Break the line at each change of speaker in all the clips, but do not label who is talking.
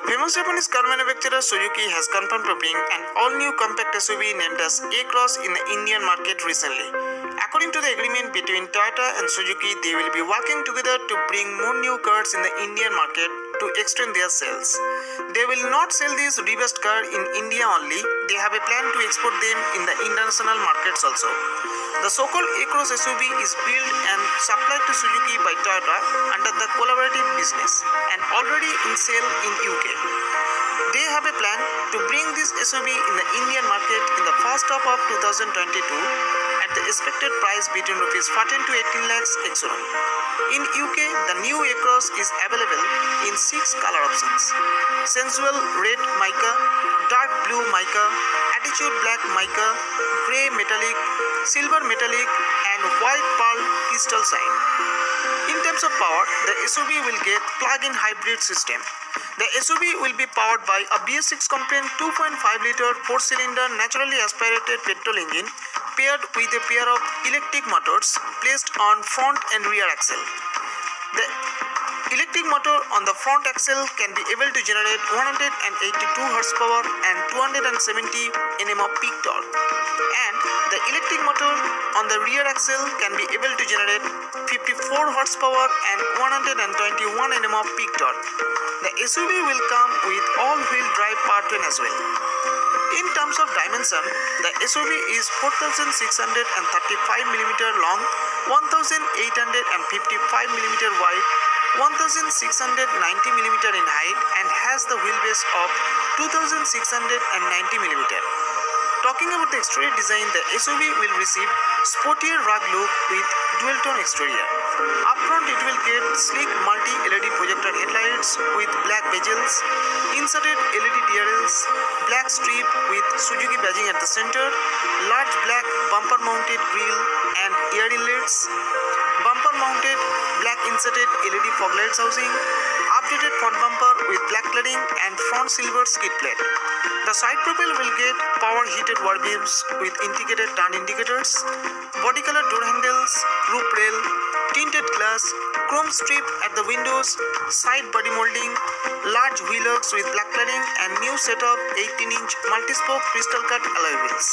Famous Japanese car manufacturer Suzuki has confirmed to bring an all-new compact SUV named as A-Cross in the Indian market recently. According to the agreement between Toyota and Suzuki, they will be working together to bring more new cars in the Indian market to extend their sales. They will not sell this revised car in India only. They have a plan to export them in the international markets also. The so-called A-Cross SUV is built and supplied to Suzuki by Toyota under the collaborative business and already in sale in UK. They have a plan to bring this SUV in the Indian market in the first half of 2022 at the expected price between Rs 14 to 18 lakhs ex-showroom. In UK, the new A-Cross is available in 6 color options: sensual red mica, dark blue mica, attitude black mica, grey metallic, silver metallic, and white pearl crystal shine. In terms of power, the SUV will get plug-in hybrid system. The SUV will be powered by a BS6 compliant 2.5-liter 4-cylinder naturally aspirated petrol engine paired with a pair of electric motors placed on front and rear axle. The electric motor on the front axle can be able to generate 182 horsepower and 270 Nm of peak torque, and the electric motor on the rear axle can be able to generate 54 horsepower and 121 Nm of peak torque. The SUV will come with all-wheel drive powertrain as well. In terms of dimension, the SUV is 4,635mm long, 1,855mm wide, 1,690mm in height, and has the wheelbase of 2,690mm. Talking about the exterior design, the SUV will receive sportier rugged look with dual-tone exterior. Up front, it will get sleek multi-LED projector headlights with black bezels, inserted LED DRLs, black strip with Suzuki badging at the center, large black bumper-mounted grille and air inlets, bumper-mounted black inserted LED fog lights housing, updated front bumper with black cladding and front silver skid plate. The side profile will get power heated wall beams with integrated turn indicators, body color door handles, roof rail, tinted glass, chrome strip at the windows, side body molding, large wheel hooks with black cladding, and new set of 18-inch multi-spoke crystal cut alloy wheels.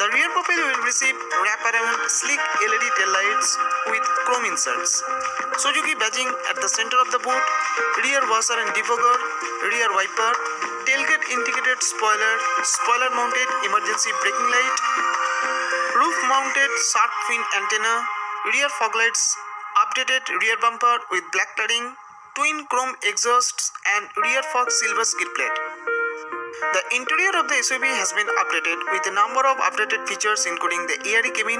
The rear profile will receive wraparound sleek LED tail lights with chrome inserts, Suzuki badging at the center of the boot, rear washer and defogger, rear wiper, tailgate integrated spoiler, spoiler mounted emergency braking light, roof mounted shark fin antenna, rear fog lights, updated rear bumper with black cladding, twin chrome exhausts, and rear fog silver skid plate. The interior of the SUV has been updated with a number of updated features including the airy cabin,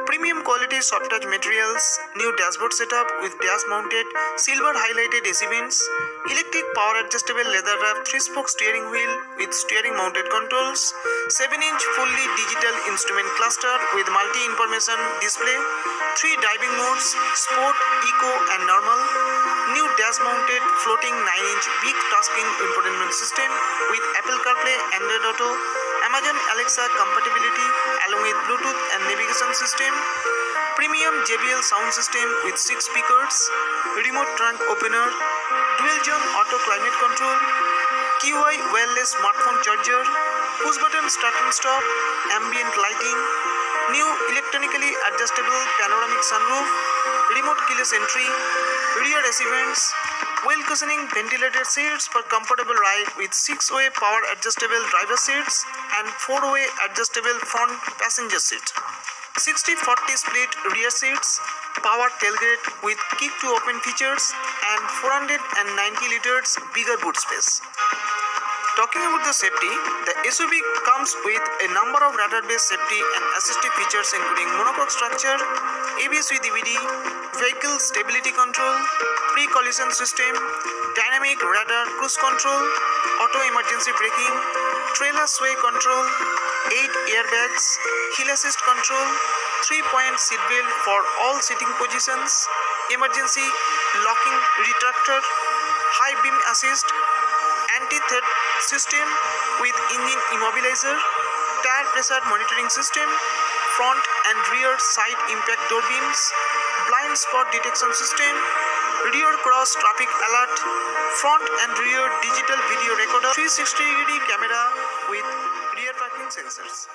premium quality soft touch materials, new dashboard setup with dash mounted silver highlighted AC vents, electric power adjustable leather wrapped 3-spoke steering wheel with steering mounted controls, 7-inch fully digital instrument cluster with multi-information display, 3 driving modes, sport, eco and normal, new dash mounted floating 9-inch big touchscreen infotainment system with Apple CarPlay, Android Auto, Amazon Alexa compatibility along with Bluetooth and navigation system, premium JBL sound system with 6 speakers, remote trunk opener, dual zone auto climate control, QI wireless smartphone charger, push button start and stop, ambient lighting, new electronically adjustable panoramic sunroof, remote keyless entry, rear AC vents, well cushioning ventilated seats for comfortable ride with 6-way power adjustable driver seats and 4-way adjustable front passenger seat, 60-40 split rear seats, power tailgate with kick to open features, and 490 liters bigger boot space. Talking about the safety, the SUV comes with a number of radar-based safety and assistive features including monocoque structure, ABS with EBD, vehicle stability control, pre-collision system, dynamic radar cruise control, auto emergency braking, trailer sway control, 8 airbags, hill assist control, 3-point seat belt for all sitting positions, emergency locking retractor, high beam assist, anti-theft system with engine immobilizer, tire pressure monitoring system, front and rear side impact door beams, blind spot detection system, rear cross traffic alert, front and rear digital video recorder, 360-degree camera with rear parking sensors.